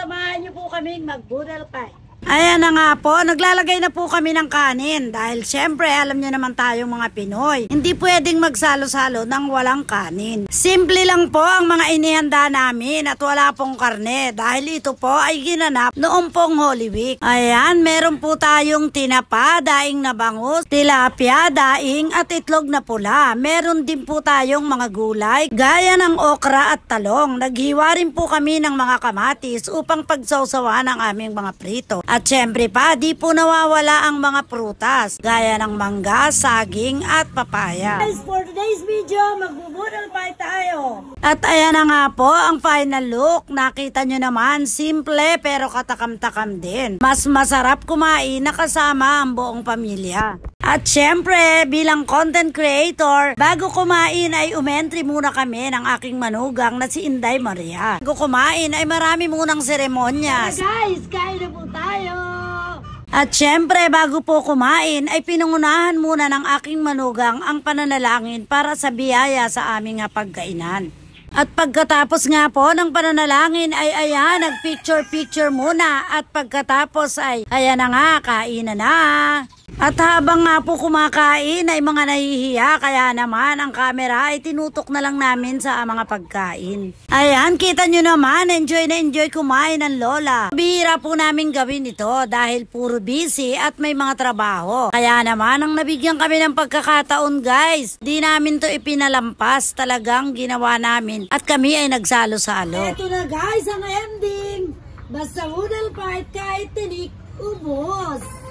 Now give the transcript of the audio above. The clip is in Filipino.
samahan niyo po kaming mag-budal pie. Ayan na nga po, naglalagay na po kami ng kanin dahil syempre alam nyo naman tayong mga Pinoy. Hindi pwedeng magsalo-salo ng walang kanin. Simple lang po ang mga inihanda namin at wala pong karne dahil ito po ay ginanap noong pong Holy Week. Ayan, meron po tayong tinapa, daing na bangus, tilapia, daing at itlog na pula. Meron din po tayong mga gulay gaya ng okra at talong. Naghiwa rin po kami ng mga kamatis upang pagsawsawan ang aming mga prito. At syempre pa, di po nawawala ang mga prutas, gaya ng mangga, saging at papaya. Guys, for today's video, magbubudal pie tayo. At ayan na nga po ang final look. Nakita nyo naman, simple pero katakam-takam din. Mas masarap kumain na kasama ang buong pamilya. At syempre, bilang content creator, bago kumain ay umentry muna kami ng aking manugang na si Inday Maria. Bago kumain ay marami munang seremonyas. Guys, kain na po tayo. At syempre, bago po kumain ay pinungunahan muna ng aking manugang ang pananalangin para sa biyaya sa aming pagkainan. At pagkatapos nga po ng pananalangin ay ayan, nag-picture muna. At pagkatapos ay ayan na nga, kainan na. At habang nga po kumakain ay mga nahihiya, kaya naman ang camera ay tinutok na lang namin sa mga pagkain. Ayan, kita nyo naman, enjoy na enjoy kumain ng lola. Bihira po namin gawin ito dahil puro busy at may mga trabaho. Kaya naman ang nabigyan kami ng pagkakataon guys, di namin to ipinalampas, talagang ginawa namin at kami ay nagsalo-salo. Ito na guys ang ending. Basta budal pie kahit tinik, ubos.